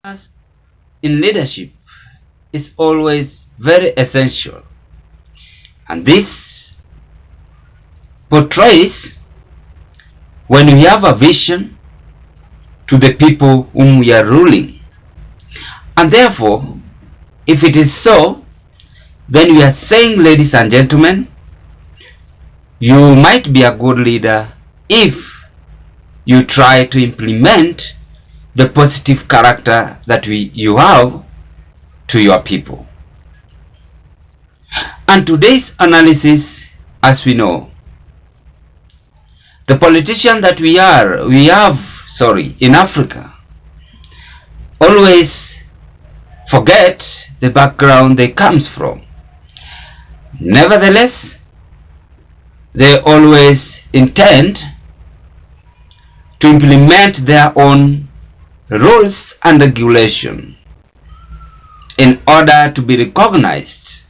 As in leadership is always very essential, and this portrays when we have a vision to the people whom we are ruling, and therefore if it is so, then we are saying, ladies and gentlemen, you might be a good leader if you try to implement the positive character that you have to your people. And today's analysis, as we know, the politician that we have in Africa always forget the background they comes from. Nevertheless, they always intend to implement their own rules and regulation in order to be recognized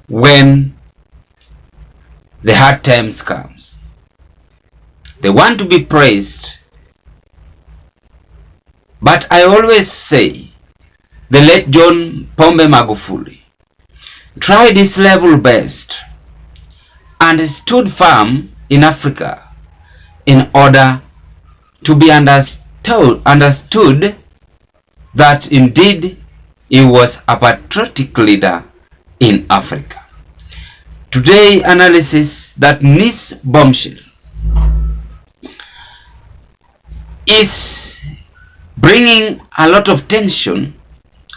when the hard times comes. They want to be praised, but I always say the late John Pombe Magufuli tried his level best and stood firm in Africa in order to be understood that indeed he was a patriotic leader in Africa. Today analysis that Niss bombshell is bringing a lot of tension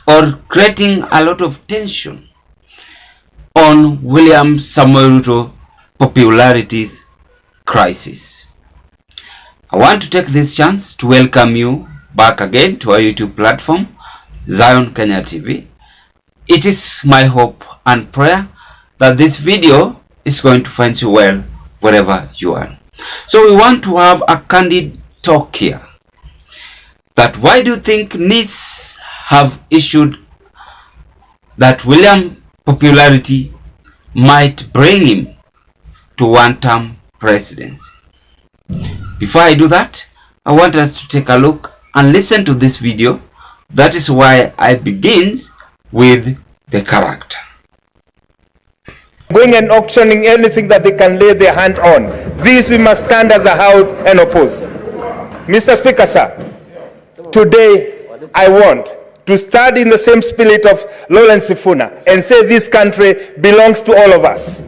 or creating a lot of tension on William Samoei Ruto popularity crisis. I want to take this chance to welcome you back again to our YouTube platform, Zion Kenya TV. It is my hope and prayer that this video is going to find you well wherever you are. So we want to have a candid talk here. That why do you think Niss have issued that William popularity might bring him to one-term presidency? Before I do that, I want us to take a look and listen to this video. That is why I begin with the character. Going and auctioning anything that they can lay their hand on. This we must stand as a house and oppose. Mr. Speaker, sir, today I want to start in the same spirit of Lawrence Sifuna and say this country belongs to all of us.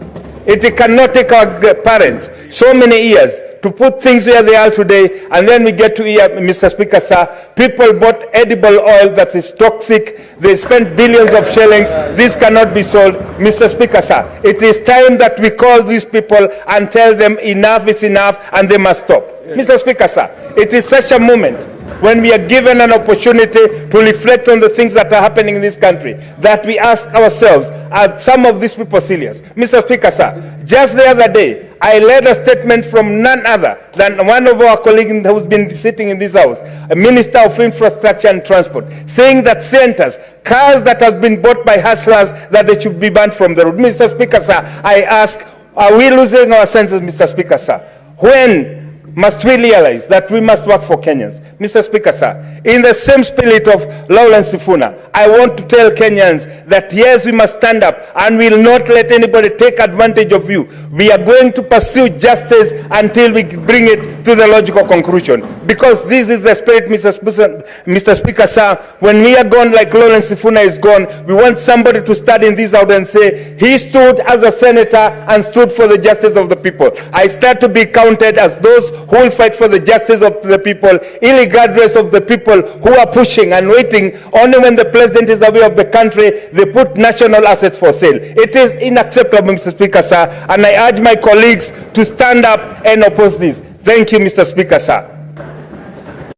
It cannot take our parents so many years to put things where they are today, and then we get to hear, Mr. Speaker, sir, people bought edible oil that is toxic. They spent billions of shillings. This cannot be sold. Mr. Speaker, sir, it is time that we call these people and tell them enough is enough and they must stop. Yes. Mr. Speaker, sir, it is such a moment when we are given an opportunity to reflect on the things that are happening in this country, that we ask ourselves, are some of these people serious? Mr. Speaker, sir, just the other day, I read a statement from none other than one of our colleagues who's been sitting in this house, a Minister of Infrastructure and Transport, saying that centers, cars that have been bought by hustlers, that they should be banned from the road. Mr. Speaker, sir, I ask, are we losing our senses, Mr. Speaker, sir? When must we realize that we must work for Kenyans? Mr. Speaker, sir, in the same spirit of Lawrence Sifuna, I want to tell Kenyans that yes, we must stand up and we will not let anybody take advantage of you. We are going to pursue justice until we bring it to the logical conclusion. Because this is the spirit, Mr. Speaker, sir. When we are gone like Lawrence Sifuna is gone, we want somebody to stand in this out and say, he stood as a senator and stood for the justice of the people. I start to be counted as those who will fight for the justice of the people, irregardless of the people who are pushing and waiting. Only when the president is away of the country, they put national assets for sale. It is unacceptable, Mr. Speaker, sir, and I urge my colleagues to stand up and oppose this. Thank you, Mr. Speaker, sir. I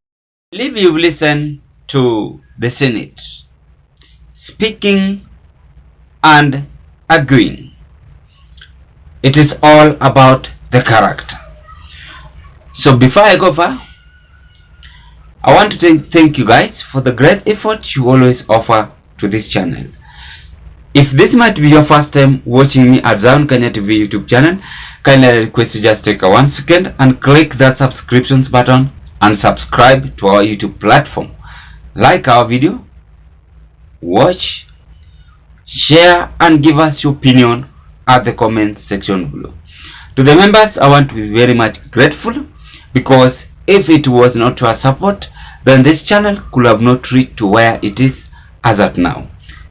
believe you've listened to the Senate speaking and agreeing. It is all about the character. So before I go far, I want to thank you guys for the great effort you always offer to this channel. If this might be your first time watching me at Zion Kenya TV YouTube channel, kindly request you just take a 1 second and click that subscriptions button and subscribe to our YouTube platform. like our video, watch, share, and give us your opinion at the comment section below. To the members, I want to be very much grateful, because if it was not your support, then this channel could have not reached to where it is as at now.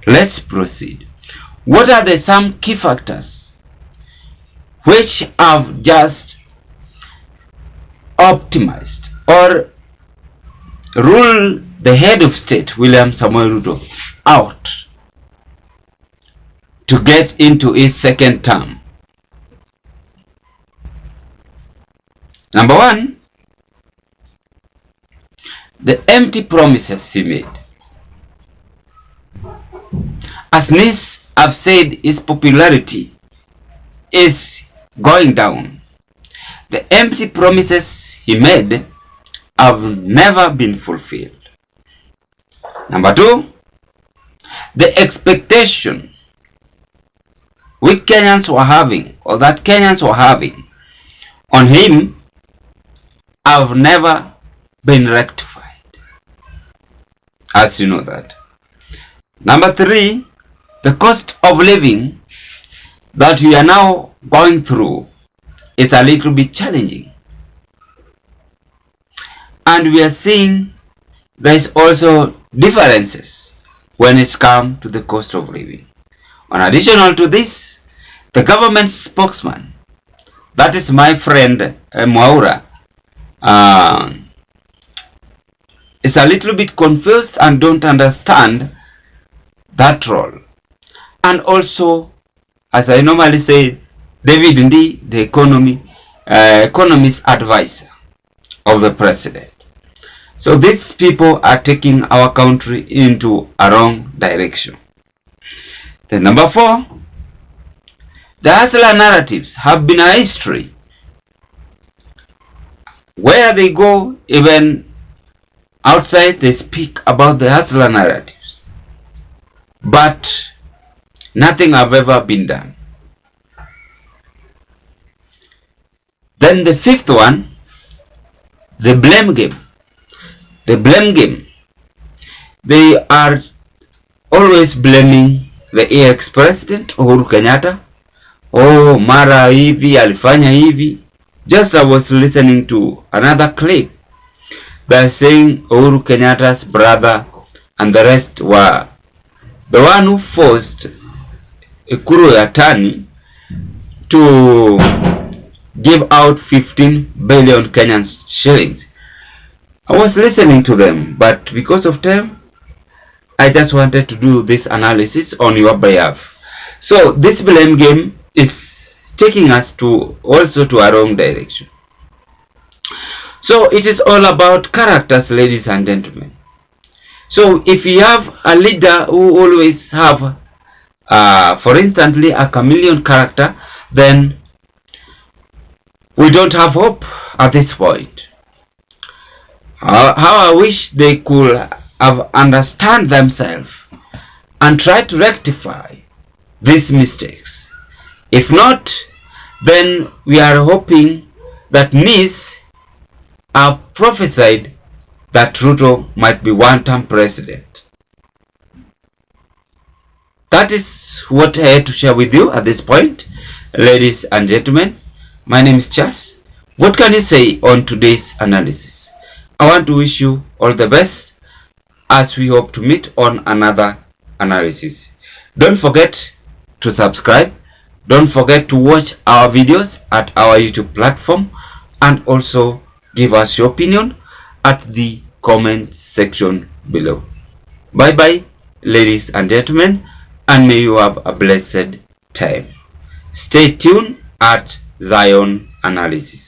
Let's proceed. What are the some key factors which have just optimized or ruled the head of state, William Samoei Ruto, out to get into his second term? Number one, the empty promises he made. As Niss have said, his popularity is going down. The empty promises he made have never been fulfilled. Number two, the expectation which Kenyans were having, or that Kenyans were having on him, have never been rectified, as you know that. Number three, the cost of living that we are now going through is a little bit challenging, and we are seeing there is also differences when it's come to the cost of living. In addition to this, the government spokesman, that is my friend Mwaura, is a little bit confused and don't understand that role. And also, as I normally say, David Ndi, the economist advisor of the president. So these people are taking our country into a wrong direction. Then number four, the hustler narratives have been a history. Where they go, even outside, they speak about the hustler narratives, but nothing have ever been done. Then the fifth one, the blame game. The blame game. They are always blaming the ex-president Uhuru Kenyatta. Oh, mara hivi alifanya hivi. Just I was listening to another clip. They're saying Uhuru Kenyatta's brother and the rest were the one who forced Ekuru Yatani to give out 15 billion Kenyan shillings. I was listening to them, but because of time, I just wanted to do this analysis on your behalf. So this blame game is taking us to also to a wrong direction. So it is all about characters, ladies and gentlemen. So if you have a leader who always have, for instance, a chameleon character, then we don't have hope at this point. How I wish they could have understand themselves and try to rectify these mistakes. If not, then we are hoping that Niss have prophesied that Ruto might be one-term president. That is what I had to share with you at this point, ladies and gentlemen. My name is Charles. What can you say on today's analysis? I want to wish you all the best as we hope to meet on another analysis. Don't forget to subscribe. Don't forget to watch our videos at our YouTube platform, and also give us your opinion at the comment section below. Bye bye, ladies and gentlemen, and may you have a blessed time. Stay tuned at Zion Analysis.